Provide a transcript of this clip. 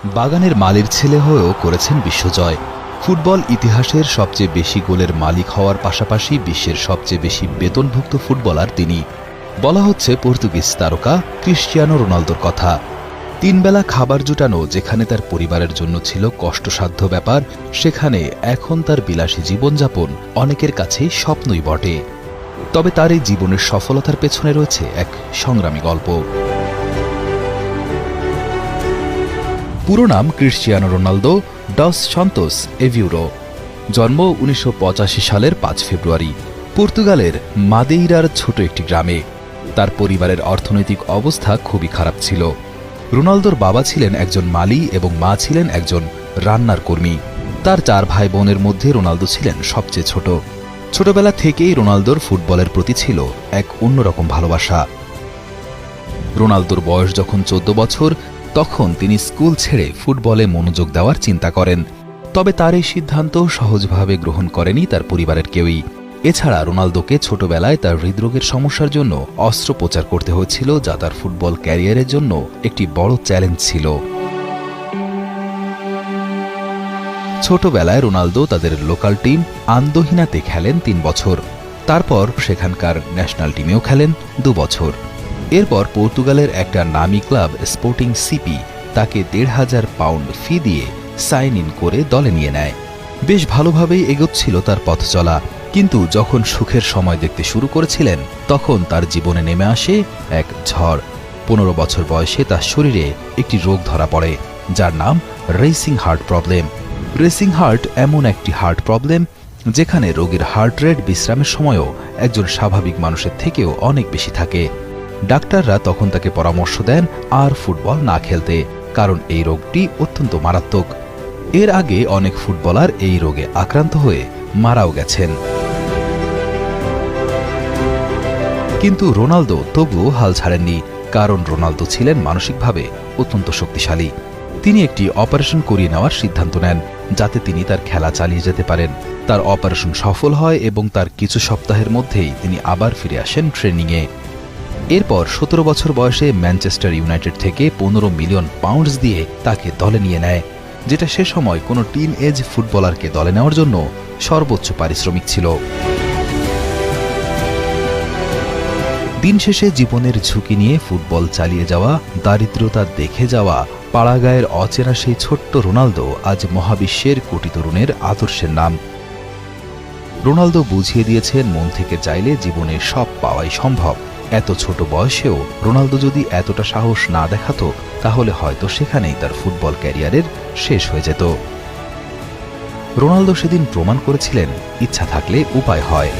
বাগানের মালির ছেলে হয়েও করেছেন বিশ্বজয়। ফুটবল ইতিহাসের সবচেয়ে বেশি গোলের মালিক হওয়ার পাশাপাশি বিশ্বের সবচেয়ে বেশি বেতনভুক্ত ফুটবলার তিনি। বলা হচ্ছে পর্তুগিজ তারকা ক্রিশ্চিয়ানো রোনালদোর কথা। 3 বেলা খাবার জুটানো যেখানে তার পরিবারের জন্য ছিল কষ্টসাধ্য ব্যাপার, সেখানে এখন তার বিলাসী জীবনযাপন অনেকের কাছেই স্বপ্নই বটে। তবে তার এই জীবনের সফলতার পেছনে রয়েছে এক সংগ্রামী গল্প। পুরো নাম ক্রিশ্চিয়ানো রোনালদো ডস সান্তোস এভিউরো। জন্ম 1985 সালের 5 ফেব্রুয়ারি পর্তুগালের মাদেইরার ছোট একটি গ্রামে। তার পরিবারের অর্থনৈতিক অবস্থা খুবই খারাপ ছিল। রোনালদোর বাবা ছিলেন একজন মালি এবং মা ছিলেন একজন রান্নার কর্মী। তার 4 ভাই বোনের মধ্যে রোনালদো ছিলেন সবচেয়ে ছোট। ছোটবেলা থেকেই রোনালদোর ফুটবলের প্রতি ছিল এক অন্যরকম ভালোবাসা। রোনালদোর বয়স যখন 14 বছর, তখন তিনি স্কুল ছেড়ে ফুটবলে মনোযোগ দেওয়ার চিন্তা করেন। তবে তার এই সিদ্ধান্ত সহজভাবে গ্রহণ করেনি তার পরিবারের কেউই। এছাড়া রোনালদোকে ছোটবেলায় তার হৃদরোগের সমস্যার জন্য অস্ত্রোপচার করতে হয়েছিল, যা তার ফুটবল ক্যারিয়ারের জন্য একটি বড় চ্যালেঞ্জ ছিল। ছোটবেলায় রোনালদো তাদের লোকাল টিম আন্দোহিনাতে খেলেন 3 বছর। তারপর সেখানকার ন্যাশনাল টিমেও খেলেন 2 বছর। এরপর পর্তুগালের একটা নামী ক্লাব স্পোর্টিং সিপি তাকে 1,500 পাউন্ড ফি দিয়ে সাইন ইন করে দলে নিয়ে নেয়। বেশ ভালোভাবেই এগোচ্ছিল তার পথ চলা, কিন্তু যখন সুখের সময় দেখতে শুরু করেছিলেন, তখন তার জীবনে নেমে আসে এক ঝড়। 15 বছর বয়সে তার শরীরে একটি রোগ ধরা পড়ে, যার নাম racing heart problem. Racing heart এমন একটি হার্ট প্রবলেম যেখানে রোগীর হার্ট রেট বিশ্রামের সময়ও একজন স্বাভাবিক মানুষের থেকেও অনেক বেশি থাকে। ডাক্তাররা তখন তাকে পরামর্শ দেন আর ফুটবল না খেলতে, কারণ এই রোগটি অত্যন্ত মারাত্মক। এর আগে অনেক ফুটবলার এই রোগে আক্রান্ত হয়ে মারাও গেছেন। কিন্তু রোনালদো তবুও হাল ছাড়েননি, কারণ রোনালদো ছিলেন মানসিকভাবে অত্যন্ত শক্তিশালী। তিনি একটি অপারেশন করিয়ে নেওয়ার সিদ্ধান্ত নেন, যাতে তিনি তার খেলা চালিয়ে যেতে পারেন। তার অপারেশন সফল হয় এবং তার কিছু সপ্তাহের মধ্যেই তিনি আবার ফিরে আসেন ট্রেনিংয়ে। এরপর 17 বছর বয়সে ম্যানচেস্টার ইউনাইটেড থেকে 15 মিলিয়ন পাউন্ডস দিয়ে তাকে দলে নিয়ে নেয়, যেটা সে সময় কোনো টিন এজ ফুটবলারকে দলে নেওয়ার জন্য সর্বোচ্চ পারিশ্রমিক ছিল। দিন শেষে জীবনের ঝুঁকি নিয়ে ফুটবল চালিয়ে যাওয়া, দারিদ্রতা দেখে যাওয়া, পাড়াগাঁয়ের অচেনা সেই ছোট্ট রোনালদো আজ মহাবিশ্বের কোটি তরুণের আদর্শের নাম। রোনালদো বুঝিয়ে দিয়েছেন, মন থেকে চাইলে জীবনে সব পাওয়াই সম্ভব। এত ছোট বয়সেও রোনালদো যদি এতটা সাহস না দেখাতো, তাহলে হয়তো সেখানেই তার ফুটবল ক্যারিয়ারের শেষ হয়ে যেত। রোনালদো সেদিন প্রমাণ করেছিলেন, ইচ্ছা থাকলে উপায় হয়।